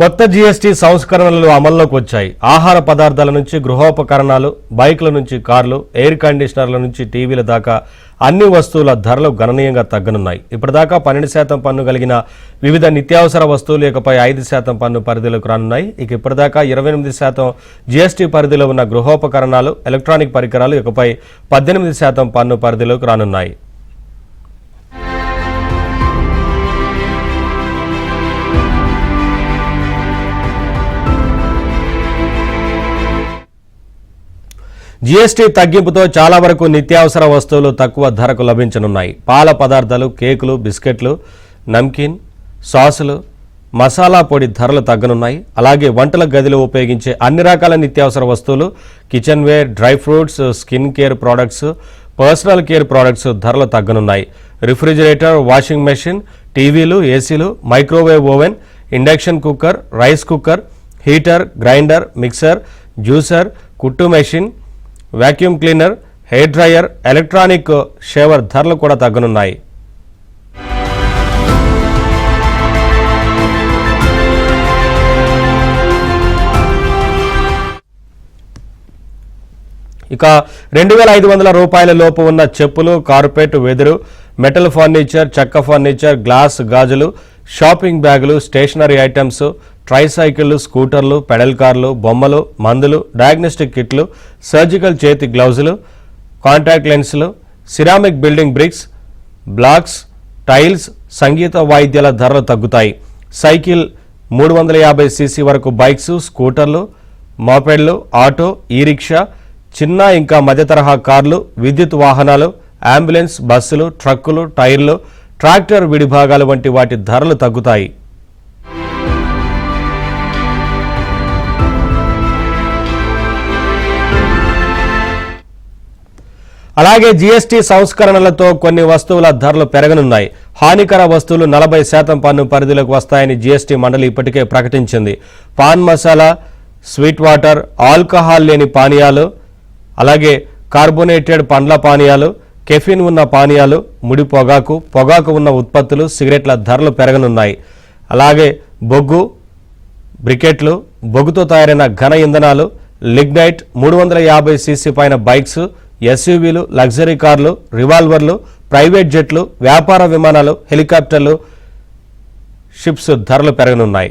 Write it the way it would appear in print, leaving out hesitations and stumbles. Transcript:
కొత్త జీఎస్టీ సంస్కరణలు అమల్లోకి వచ్చాయి. ఆహార పదార్థాల నుంచి గృహోపకరణాలు, బైక్ల నుంచి కార్లు, ఎయిర్ కండిషనర్ల నుంచి టీవీల దాకా అన్ని వస్తువుల ధరలు గణనీయంగా తగ్గనున్నాయి. ఇప్పటిదాకా 12% పన్ను కలిగిన వివిధ నిత్యావసర వస్తువులు ఇకపై 5% పన్ను పరిధిలోకి రానున్నాయి. ఇప్పటిదాకా 28% జీఎస్టీ పరిధిలో ఉన్న గృహోపకరణాలు, ఎలక్ట్రానిక్ పరికరాలు ఇకపై 18% పన్ను పరిధిలోకి రానున్నాయి. జీఎస్టీ తగ్గింపుతో చాలా వరకు నిత్యావసర వస్తువులు తక్కువ ధరకు లభించనున్నాయి. పాల పదార్థాలు, కేకులు, బిస్కెట్లు, నమ్కిన్, సాసులు, మసాలా పొడి ధరలు తగ్గనున్నాయి. అలాగే వంటల గదిలో ఉపయోగించే అన్ని రకాల నిత్యావసర వస్తువులు, kitchen ware, dry fruits, skin care products, personal care products ధరలు తగ్గనున్నాయి. రిఫ్రిజిరేటర్, వాషింగ్ మెషిన్, టీవీలు, ఏసీలు, microwave oven, induction cooker, rice cooker, heater, grinder, mixer, juicer, కుట్టు machine, vacuum cleaner, hair dryer, electronic shaver ధరలు కూడా తగ్గనున్నాయి. ఇక 2500 రూపాయల లోపు ఉన్న చెప్పులు, కార్పెట్, వెదురు, మెటల్ ఫర్నిచర్, చెక్క ఫర్నిచర్, గ్లాస్, గాజులు, షాపింగ్ బ్యాగులు, స్టేషనరీ ఐటమ్స్, ట్రైసైకిళ్లు, స్కూటర్లు, పెడల్ కార్లు, బొమ్మలు, మందులు, డయాగ్నోస్టిక్ కిట్లు, సర్జికల్ చేతి గ్లౌజులు, కాంటాక్ట్ లెన్సులు, ceramic building bricks, blocks, tiles, సంగీత వాయిద్యాల ధరలు తగ్గుతాయి. సైకిల్, 350cc వరకు బైక్స్, స్కూటర్లు, మోపెడ్లు, ఆటో, ఈ రిక్షా, చిన్న ఇంకా మధ్య తరహా కార్లు, విద్యుత్ వాహనాలు, అంబులెన్స్, బస్సులు, ట్రక్కులు, టైర్లు, ట్రాక్టర్ విడిభాగాలు వంటి వాటి ధరలు తగ్గుతాయి. అలాగే జీఎస్టీ సంస్కరణలతో కొన్ని వస్తువుల ధరలు పెరగనున్నాయి. హానికర వస్తువులు 40% పన్ను పరిధిలోకి వస్తాయని జీఎస్టీ మండలి ఇప్పటికే ప్రకటించింది. Pan masala, sweet water, alcohol లేని పానీయాలు, అలాగే కార్బోనేటెడ్ పండ్ల పానీయాలు, కెఫిన్ ఉన్న పానీయాలు, ముడి పొగాకు, పొగాకు ఉన్న ఉత్పత్తులు, సిగరెట్ల ధరలు పెరగనున్నాయి. అలాగే బొగ్గు, బ్రికెట్లు, బొగ్గుతో తయారైన ఘన ఇంధనాలు, లిగ్నైట్, 350cc పైన బైక్స్, ఎస్యూవీలు, లగ్జరీ కార్లు, రివాల్వర్లు, ప్రైవేట్ జెట్లు, వ్యాపార విమానాలు, హెలికాప్టర్లు, షిప్స్ ధరలు పెరగనున్నాయి.